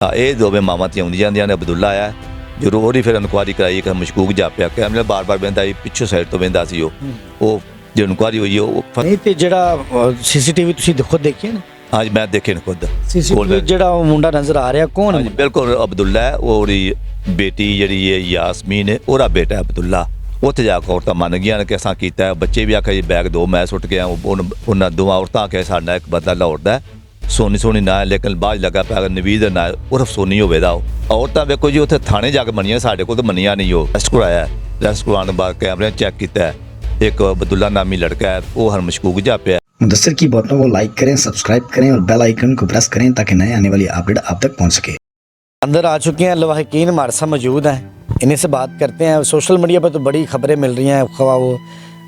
ਇਹ ਦੋਵੇਂ ਮਾਵਾਂ ਧੀਆਂ ਆਉਂਦੀਆਂ ਜਾਂਦੀਆਂ ਨੇ। ਅਬਦੁੱਲਾ ਆਇਆ ਜਦੋਂ ਉਹਦੀ ਫਿਰ ਇਨਕੁਆਰੀ ਕਰਾਈ ਕਿ ਮਸ਼ਕੂਕ ਜਾਪਿਆ ਕੈਮਰੇ ਬਾਰ-ਬਾਰ ਬਹਿੰਦਾ ਸੀ, ਪਿੱਛੋਂ ਸਾਈਡ ਤੋਂ ਬਹਿੰਦਾ ਸੀ। ਉਹ ਜੋ ਇਨਕੁਆਰੀ ਹੋਈ ਉਹ ਨਹੀਂ ਤੇ ਜਿਹੜਾ ਸੀਸੀਟੀਵੀ ਤੁਸੀਂ ਖੁਦ ਦੇਖਿਆ ਨਾ? ਹਾਂਜੀ ਮੈਂ ਦੇਖੇ ਨੇ ਖੁਦ। ਸੀਸੀਟੀਵੀ ਜਿਹੜਾ ਉਹ ਮੁੰਡਾ ਨਜ਼ਰ ਆ ਰਿਹਾ ਕੌਣ ਹੈ? ਬਿਲਕੁਲ ਅਬਦੁੱਲਾ ਹੈ। ਉਹਦੀ ਬੇਟੀ ਜਿਹੜੀ ਹੈ ਯਾਸਮੀਨ ਹੈ, ਉਹਦਾ ਬੇਟਾ ਅਬਦੁੱਲਾ। ਉੱਥੇ ਜਾ ਕੇ ਔਰਤਾਂ ਮੰਨ ਗਈਆਂ ਨੇ ਕਿ ਅਸਾਂ ਕੀਤਾ। ਬੱਚੇ ਵੀ ਆਖਿਆ ਜੀ ਬੈਗ ਦੋ, ਮੈਂ ਸੁੱਟ ਗਿਆ। ਉਹਨਾਂ ਦੋਵਾਂ ਔਰਤਾਂ ਆਖਿਆ ਸਾਡਾ ਇੱਕ ਬੰਦਾ ਲਾਹੌਰ ਦਾ ਸੋਨੀ ਨਾ, ਲੇਕਿਨ ਬਾਅਦ ਲੱਗਾ ਪਿਆ ਨਵੀਦ ਨਾ ਉਰਫ ਸੋਨੀ ਹੋਵੇ ਦਾ। ਔਰਤਾਂ ਵੇਖੋ ਜੀ ਉੱਥੇ ਥਾਣੇ ਜਾ ਕੇ ਮੰਨੀਆਂ, ਸਾਡੇ ਕੋਲ ਤਾਂ ਮੰਨੀਆਂ ਨਹੀਂ। ਉਹ ਰੈਸਟ ਕਰਵਾਇਆ, ਰੈਸਟ ਕਰਵਾਉਣ ਤੋਂ ਬਾਅਦ ਕੈਮਰੇ चेक किया। एक अब्दुल्ला नामी लड़का है वो हर मशकूक जा पे। मुदस्सिर की बटनों को लाइक करें, सब्सक्राइब करें और बेल आइकन को प्रेस करें ताकि नए आने वाली अपडेट आप तक पहुंच सके। अंदर आ चुके हैं लवाहिकीन हमारे साथ मौजूद हैं, इन्हीं से बात करते हैं। सोशल मीडिया पर तो बड़ी खबरें मिल रही हैं, खवा वो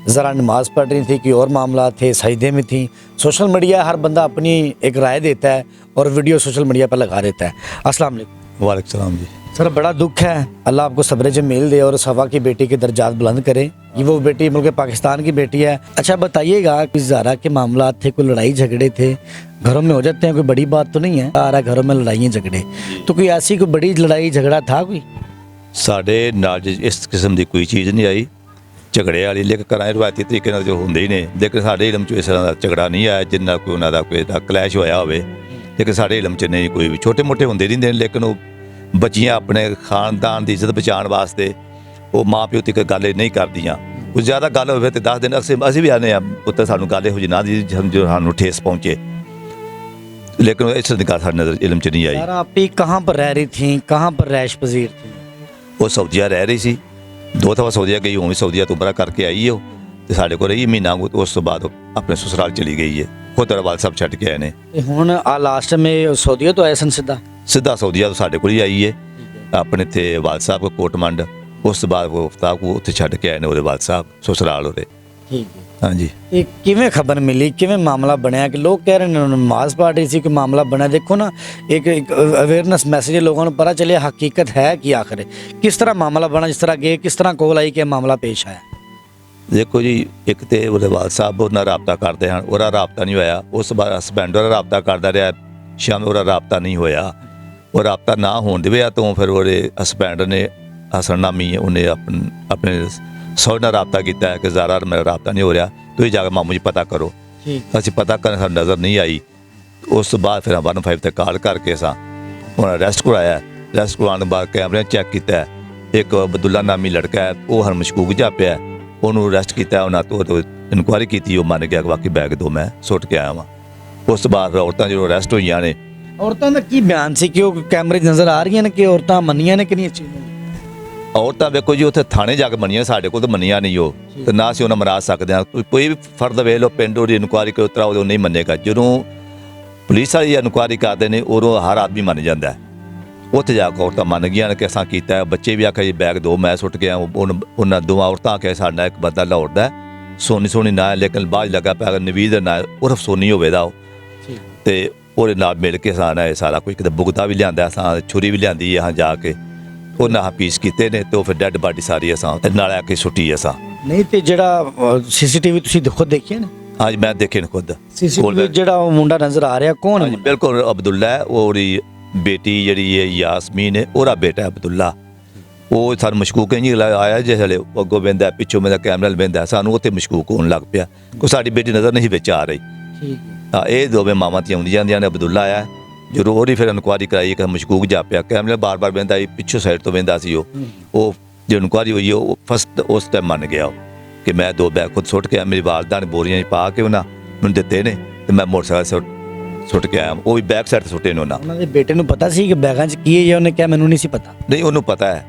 ज़रा नमाज़ पढ़ रही थी, कोई और मामला थे, सजदे में थी। सोशल मीडिया हर बंदा अपनी एक राय देता है और वीडियो सोशल मीडिया पर लगा देता है। अस्सलाम वालेकुम। वालेकुम सलाम जी। सर बड़ा दुख है, अल्लाह आपको सब्र जमील दे और सवा की बेटी के दर्जात बुलंद करे। ये वो बेटी मुल्क पाकिस्तान की बेटी है। अच्छा बताइएगा कि ज़ारा के मामला थे, कोई लड़ाई झगड़े थे, घरों में हो जाते हैं, कोई बड़ी बात तो नहीं है आ रहा घरों में लड़ाइयाँ झगड़े, तो कोई ऐसी कोई बड़ी लड़ाई झगड़ा था कोई? साढ़े नाल इस किस्म की कोई चीज़ नहीं आई झगड़े वाली, लेकिन घर रिवायती तरीके जो होंगे ही ने। लेकिन साढ़े इलम च इस तरह का झगड़ा नहीं आया जिन्ना कोई उन्होंने कोई क्लैश होया होवे। लेकिन साढ़े इलम च नहीं, कोई भी छोटे मोटे होंगे रहिंदे ने। लेकिन वो बच्चियां अपने खानदान की इज्जत बचाने वास्ते वो माँ प्यो तक गल नहीं करदियां। कुछ ज़्यादा गल हो तो 10 दिन असीं भी आने पुत्र सानू गल हो जी ना दी जो सानू ठेस पहुँचे। लेकिन इस गल साडे नज़र इलम च नहीं आई। आप ही कहाँ पर रह रही थी, कहाँ पर रैश पजीर थी? वो सऊदीया रह रही सी, 2 दफा सऊदीया गई, हुण सऊदीया तो उमरा करके आई है। तो साढ़े को रही महीना, उस तो बाद अपने ससुराल चली गई है। खुद वाल साहब छड्ड के आए ने। हुण आ लास्ट में सऊदीया तो आए सन सीधा सऊदीया तो साढ़े को ही आई है। अपने थे वाल साहब को कोटमंड, उस तो बाद वो उफ्ताब को उत्थे छड्ड के आए ने वाल साहब ससुराल ओरे। ठीक है। हाँ जी। ये किवें खबर मिली, किवें मामला बनया कि लोग कह रहे हैं नमाज पढ़ रही थी कि मामला बना? देखो ना एक अवेयरनेस मैसेज है, लोगों को पता चले हकीकत है कि आखिर किस तरह मामला बना, जिस तरह गए, किस तरह कॉल आई कि मामला पेश आया। देखो जी, एक तो वो वाल साहब उन्हें रबता करते हैं, वो रबता नहीं होया। उस बाद हसबैंड वाला रबता करता रहा, शाम वो रबता नहीं होया। वो रबता ना होने दिया तो फिर वो हसबैंड ने हसन नामी उन्हें अपने सौ ने रबता किया कि ज़ारा मेरा रबता नहीं हो रहा, तो ये जाकर मामू जी पता करो। असी पता करने सानू नज़र नहीं आई। उस तो बाद फिर 115 ते कॉल करके उन्हें अरेस्ट करवाया। अरेस्ट करवाने बाद कैमरे चेक किया। एक अब्दुल्ला नामी लड़का है वो हर मशकूक जा पे, उन्होंने अरेस्ट किया। उन्हें तो इनकुआरी की, वो मान गया कि बाकी बैग दो मैं सुट के आया वहाँ। उस तो बाद औरतां जो अरेस्ट हुई ने। औरतों का की बयान से कि कैमरे नज़र आ रही हैं कि औरतां मनियां ने कि नहीं? चीज़ औरतां वेखो जी उत्थे थाने जाके मनियां, साढ़े को तो मनियां नहीं हो तो ना असीं उन्हें मरा सकते हैं। कोई भी फर्द वे लो पिंड की इनकुआरी करो उतरा उदों नहीं मनेगा। जो पुलिस वाली इनकुआरी करते हैं उदों हर आदमी मन जाता है। उत्थे जाके औरतां मन गईयां कि असां कीता। बच्चे भी आखिया जी बैग दो, मैं सुट गया। उन्होंने दोवां औरतां आखिया साडा एक बंदा लाहौर दा सोनी ना है, लेकिन बाद लगा पिया नवीद ना उर्फ सोनी होवे दा। ते ਉਹਦੇ ਨਾਲ मिल के साना ये सारा कुछ बुगदा भी लिया, छुरी भी लिया यहाँ जाके उन्हें पीस किए ने। तो फिर डैड बॉडी सारी नाल आके सुटी असा। नहीं तो जरा सीसीटीवी तुसीं खुद देखिए ना? हाँ जी मैं देखे ने खुद। सीसीटीवी जरा मुंडा नजर आ रहा कौन है? बिल्कुल अब्दुल्ला है। ओरी बेटी जी है यासमीन है, ओरा बेटा अब्दुल्ला। वो सानू मशकूक नहीं आया जिसले अगों बहता पिछों मेरा कैमरा बहता सानू उत्थे मशकूक होने लग पिया। कोई साडी बेटी नज़र नहीं बिच आ रही। हाँ ये दोवें मावां धीआं आउंदियां ਜਾਂਦੀਆਂ ने। अब्दुल्ला आया जो ਉਹਦੀ फिर इनकुआरी कराई कि मशकूक जापिया कैमरे बार-बार बहता ਸੀ, पिछों साइड तो बहता सी। वो जो इनकुआरी हुई है वो फस्ट उस टाइम मन गया कि मैं 2 बैग खुद सुट के मेरी वालदा ने बोरियां पा के उन्हें मैंने दिते ने तो मैं मोटरसाइकिल सुट के आया। वो भी बैक साइड सुटे ने उन्होंने। बेटे को पता सी कि बैगां च की है या उन्हें क्या? मैनू नहीं सी पता। नहीं उन्होंने पता है।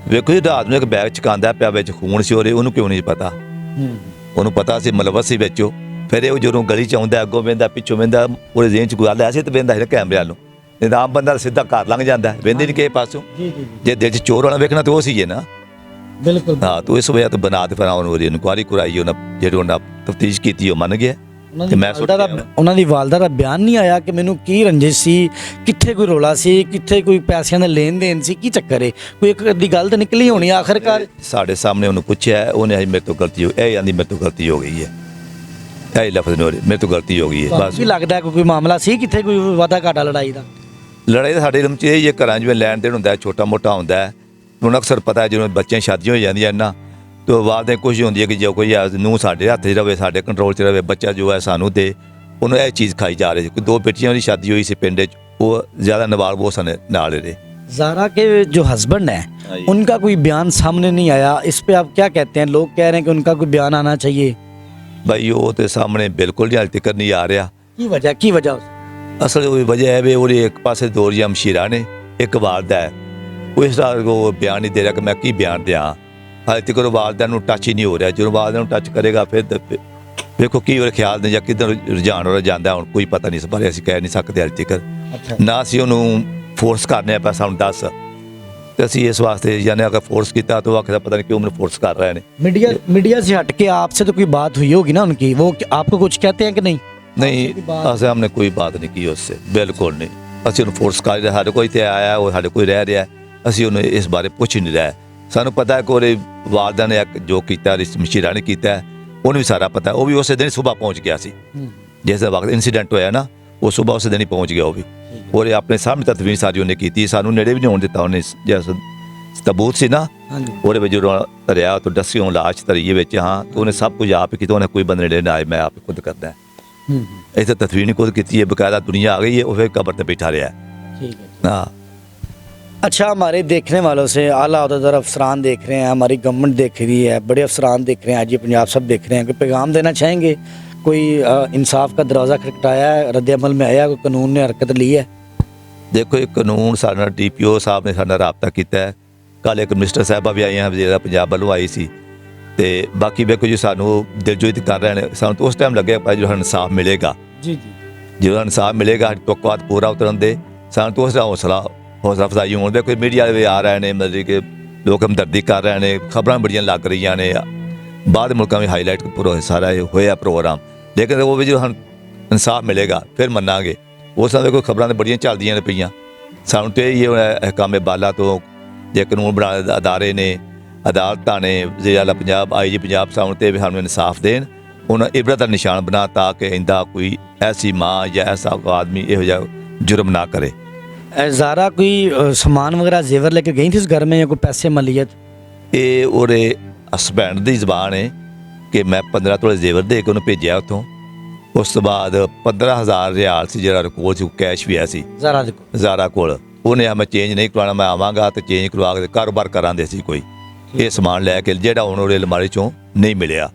वेखो जी रात में एक बैग चकांदा पिया विच खून सी, उन्होंने क्यों नहीं पता? उन्होंने पता सी मलबस सी विचों। फिर ये जो गली च आउंदा अगों बहता पिछों बहता वो जेन च गल ऐसी तो बहता कैमरे वालों। नहीं तो आम बंदा सीधा घर लंघ जाता है, बहते नहीं किसी पासों। जे दिल च चोर वाला वेखना तो वो सी है ना। बिल्कुल। हाँ तो इस वजह तो बना तो फिर इनकुआरी कराई, जो तफ्तीश की मन गया। ਉਹਨਾਂ ਦੀ ਵਾਲਦਾ ਦਾ ਬਿਆਨ ਨਹੀਂ ਆਇਆ ਕਿ ਮੈਨੂੰ ਕੀ ਰੰਜਿਸ਼ ਸੀ, ਕਿੱਥੇ ਕੋਈ ਰੋਲਾ ਸੀ, ਕਿੱਥੇ ਕੋਈ ਪੈਸਿਆਂ ਦਾ ਲੈਣ ਦੇਣ ਸੀ, ਕੀ ਚੱਕਰ ਹੈ? ਕੋਈ ਇੱਕ ਅੱਧੀ ਗੱਲ ਤਾਂ ਨਿਕਲੀ ਹੋਣੀ ਆਖਰਕਾਰ। ਸਾਡੇ ਸਾਹਮਣੇ ਉਹਨੂੰ ਪੁੱਛਿਆ, ਉਹਨੇ ਮੇਰੇ ਤੋਂ ਗਲਤੀ ਹੋ ਇਹ ਆਂਦੀ ਮੇਰੇ ਤੋਂ ਗਲਤੀ ਹੋ ਗਈ ਹੈ। ਇਹ ਲਫ਼ਜ਼ ਨੇ ਮੇਰੇ ਤੋਂ ਗਲਤੀ ਹੋ ਗਈ ਹੈ। ਬਸ ਕੀ ਲੱਗਦਾ ਕੋਈ ਮਾਮਲਾ ਸੀ ਕਿੱਥੇ ਕੋਈ ਵਾਦਾ ਘਾਟਾ ਲੜਾਈ ਦਾ? ਲੜਾਈ ਤਾਂ ਸਾਡੇ ਇਲਮ 'ਚ ਇਹ ਹੀ ਹੈ, ਘਰਾਂ ਜਿਵੇਂ ਲੈਣ ਦੇਣ ਹੁੰਦਾ, ਛੋਟਾ ਮੋਟਾ ਹੁੰਦਾ ਹੈ। ਹੁਣ ਅਕਸਰ ਪਤਾ ਹੈ ਜਦੋਂ ਬੱਚਿਆਂ ਸ਼ਾਦੀਆਂ ਹੋ ਜਾਂਦੀਆਂ ਨਾ, ਤਾਂ ਬਾਅਦ ਵਿੱਚ ਕੁਝ ਹੁੰਦੀ ਹੈ ਕਿ ਜੇ ਕੋਈ ਨੂੰ ਸਾਡੇ ਹੱਥ 'ਚ ਰਵੇ, ਸਾਡੇ ਕੰਟਰੋਲ 'ਚ ਰਵੇ, ਬੱਚਾ ਜੋ ਹੈ ਸਾਨੂੰ ਦੇ, ਉਹਨੂੰ ਇਹ ਚੀਜ਼ ਖਾਈ ਜਾ ਰਹੀ ਸੀ। ਕੋਈ 2 ਬੇਟੀਆਂ ਦੀ ਸ਼ਾਦੀ ਹੋਈ ਸੀ ਪਿੰਡ 'ਚ, वो ज़्यादा नवाब वो सन नाल रहे। ज़ारा के जो हस्बैंड हैं उनका कोई बयान सामने नहीं आया, इस पे आप क्या कहते हैं? लोग कह रहे हैं कि उनका कोई बयान आना चाहिए। भाई वो तो सामने बिल्कुल हाल तक नहीं आ रहा। की वजह असल वजह है भी वो एक पास दौरिया मशीरा ने, एक वालदा है, वो इस तरह को बयान नहीं दे रहा कि मैं की बयान दिया। हाल तक वालदा टच ही नहीं हो रहा, जो वालदा टच करेगा फिर देखो की और ख्याल ने या किधर रुझान हो जाता है, कोई पता नहीं, इस बारे असं कह नहीं सकते हाल तक। ना ਅਸੀਂ ਉਹਨੂੰ ਫੋਰਸ ਕਰਨੇ ਆ, ਸਾਨੂੰ ਦੱਸ, ਤੇ ਅਸੀਂ ਇਸ ਵਾਸਤੇ ਜਾਨੇ अगर फोर्स किया तो आखिर पता नहीं क्यों मैंने फोर्स कर रहे हैं। मीडिया से हट के आपसे तो कोई बात हुई होगी ना उनकी, वो आपको कुछ कहते हैं कि नहीं? नहीं, ऐसे हमने कोई बात नहीं की उससे, बिल्कुल नहीं। ਅਸੀਂ ਉਹਨੂੰ फोर्स कर रहे, ਸਾਡੇ कोई ਤੇ ਆਇਆ, ਉਹ ਸਾਡੇ कोई रह ਰਿਹਾ, ਅਸੀਂ ਉਹਨੂੰ ਇਸ ਬਾਰੇ ਪੁੱਛ ਹੀ ਨਹੀਂ ਰਹੇ। ਸਾਨੂੰ ਪਤਾ ਹੈ ਕਿ ਉਹਦੇ ਵਾਲਦਾ ਨੇ ਜੋ ਕੀਤਾ, ਮਸ਼ੀਰਾ ਨੇ ਕੀਤਾ, ਉਹਨੂੰ ਵੀ ਸਾਰਾ ਪਤਾ। ਉਹ ਵੀ ਉਸੇ ਦਿਨ ਸਵੇਰ ਪਹੁੰਚ ਗਿਆ ਸੀ, ਜਿਸ ਵਕਤ ਇਨਸੀਡੈਂਟ ਹੋਇਆ ਨਾ, ਉਹ ਸਵੇਰ ਉਸੇ ਦਿਨ ਹੀ ਪਹੁੰਚ ਗਿਆ। ਉਹ ਵੀ ਉਹਦੇ ਆਪਣੇ ਸਾਹਮਣੇ ਤਸਵੀਰ ਸਾਰੀ ਉਹਨੇ ਕੀਤੀ, ਸਾਨੂੰ ਨੇੜੇ ਵੀ ਨਹੀਂ ਹੋਣ ਦਿੱਤਾ ਉਹਨੇ। ਜਿਸ ਤਬੂਤ ਸੀ ਨਾ, ਉਹਦੇ ਵਿੱਚ ਜਦੋਂ ਧਰਿਆ ਤਾਂ ਦੱਸਿਓ ਲਾਸ਼ ਧਰੀਏ ਵਿੱਚ, ਹਾਂ, ਤਾਂ ਉਹਨੇ ਸਭ ਕੁਝ ਆਪ ਕੀਤਾ। ਉਹਨੇ ਕੋਈ ਬੰਦੇ ਨੇੜੇ ਨਾ ਆਏ, ਮੈਂ ਆਪ ਖੁਦ ਕਰਦਾ। ऐसे तस्वीर नहीं खुद की है, बकायदा दुनिया आ गई है, वो फिर कब्र पे बैठा रहा है। हाँ, अच्छा, हमारे देखने वालों से आला अहदेदार अफसरान देख रहे हैं, हमारी गवर्नमेंट देख रही है, बड़े अफसरान देख रहे हैं, आज ये पंजाब सब देख रहे हैं, कोई पैगाम देना चाहेंगे? कोई इंसाफ का दरवाज़ा खटखटाया है, रद्द अमल में आया, कोई कानून ने हरकत ली है? देखो, एक कानून साढ़ा DPO साहब ने साढ़ा रबता किया है। कल एक मिनिस्टर साहबा भी आई हैं, वज़ीर पंजाब वालों आई सी, ਤੇ ਬਾਕੀ ਵੇਖੋ ਜੀ ਸਾਨੂੰ ਦਿਲਜੋਈ ਕਰ ਰਹੇ ਨੇ। ਸਾਨੂੰ ਤਾਂ ਉਸ ਟਾਈਮ ਲੱਗਿਆ ਭਾਈ ਜਦੋਂ ਇਨਸਾਫ ਮਿਲੇਗਾ, ਜਦੋਂ ਇਨਸਾਫ ਮਿਲੇਗਾ, ਸਾਡੀ ਤੋਕਵਾਤ ਪੂਰਾ ਉਤਰਨ ਦੇ, ਸਾਨੂੰ ਤਾਂ ਉਸ ਦਾ ਹੌਸਲਾ ਅਫਜ਼ਾਈ ਹੋਣ ਦੇ। ਕੋਈ ਮੀਡੀਆ ਵਾਲੇ ਆ ਰਹੇ ਨੇ, ਮਤਲਬ ਕਿ ਲੋਕ ਹਮਦਰਦੀ ਕਰ ਰਹੇ ਨੇ, ਖਬਰਾਂ ਬੜੀਆਂ ਲੱਗ ਰਹੀਆਂ ਨੇ, ਬਾਹਰ ਮੁਲਕਾਂ ਵਿੱਚ ਹਾਈਲਾਈਟ ਪੂਰਾ ਸਾਰਾ ਇਹ ਹੋਇਆ ਪ੍ਰੋਗਰਾਮ। ਲੇਕਿਨ ਉਹ ਵੀ ਜਦੋਂ ਇਨਸਾਫ ਮਿਲੇਗਾ ਫਿਰ ਮੰਨਾਂਗੇ। ਉਸ ਸਮੇਂ ਕੋਈ ਖਬਰਾਂ ਤਾਂ ਬੜੀਆਂ ਚੱਲਦੀਆਂ ਨੇ ਪਈਆਂ। ਸਾਨੂੰ ਤਾਂ ਇਹ ਅਹਿਕਾਮੇ ਬਾਲਾ ਤੋਂ ਜੇ ਕਾਨੂੰਨ ਬਣਾ ਅਦਾਰੇ ਨੇ, ਅਦਾਲਤਾਂ ਨੇ, ਵਜ਼ੀਰ ਆਲਾ ਪੰਜਾਬ, IG ਪੰਜਾਬ ਸਾਨੂੰ ਤੇ ਵੀ ਸਾਨੂੰ ਇਨਸਾਫ ਦੇਣ, ਉਹਨਾਂ ਇਬਰਤ ਦਾ ਨਿਸ਼ਾਨ ਬਣਾ, ਤਾਂ ਕਿ ਇੰਦਾ ਕੋਈ ਐਸੀ ਮਾਂ ਜਾਂ ਐਸਾ ਆਦਮੀ ਇਹੋ ਜਿਹਾ जुर्म ना करे। ज़ारा कोई सामान वगैरह जेवर लेकर गई थी इस घर में, या कोई पैसे मलियत? ये ਉਹਦੇ ਹਸਬੈਂਡ ਦੀ ਜ਼ਬਾਨ ਹੈ ਕਿ ਮੈਂ 15 ਤੋਲੇ ਜ਼ੇਵਰ ਦੇ ਕੇ ਉਹਨੂੰ ਭੇਜਿਆ ਉੱਥੋਂ। ਉਸ ਤੋਂ ਬਾਅਦ 15,000 ਰਿਆਲ ਸੀ ਜਿਹੜਾ ਕੋਲ ਸੀ, ਕੈਸ਼ ਵੀ ਆਇਆ ਸੀ ਜ਼ਾਰਾ ਕੋਲ। ਉਹਨੇ ਆ ਮੈਂ ਚੇਂਜ ਨਹੀਂ ਕਰਵਾਉਣਾ, ਮੈਂ ਆਵਾਂਗਾ ਤੇ ਚੇਂਜ ਕਰਵਾ ਕੇ ਕਾਰੋਬਾਰ ਕਰਾਂਦੇ ਸੀ ਕੋਈ। ਇਹ ਸਮਾਨ ਲੈ ਕੇ ਜਿਹੜਾ ਹੁਣ ਉਹਦੇ ਅਲਮਾਰੀ ਚੋਂ ਨਹੀਂ ਮਿਲਿਆ,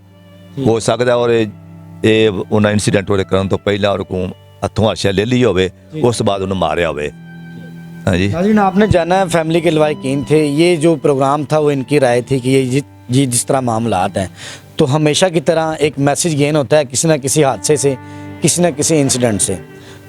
ਹੋ ਸਕਦਾ ਔਰ ਇਹ ਉਹਨਾਂ ਇਨਸੀਡੈਂਟ ਉਹਦੇ ਕਰਨ ਤੋਂ ਪਹਿਲਾਂ ਉਹ ਕੋਲ हथों हर्षा ले ली होवे, उस बाद उन्हें मारे होवे। हाँ जी, नाज़रीन, आपने जाना है फैमिली के लवाहिकीन थे, ये जो प्रोग्राम था वो इनकी राय थी कि ये जिस तरह मामलात हैं, तो हमेशा की तरह एक मैसेज गेन होता है किसी न किसी हादसे से, किसी न किसी इंसिडेंट से।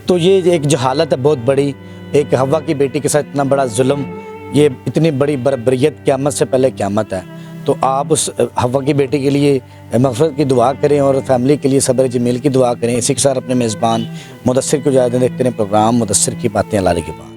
तो ये एक जहालत है बहुत बड़ी, एक हवा की बेटी के साथ इतना बड़ा जुल्म, ये इतनी बड़ी बर्बरियत क़यामत से पहले क़यामत है। तो आप उस हवा की बेटी के लिए मग़फ़िरत की दुआ करें और फैमिली के लिए सब्र जमील की दुआ करें। इसी के साथ अपने मेज़बान मुदस्सिर को इजाज़त देखते हैं प्रोग्राम मुदस्सिर की बातें अल्लाह के पास।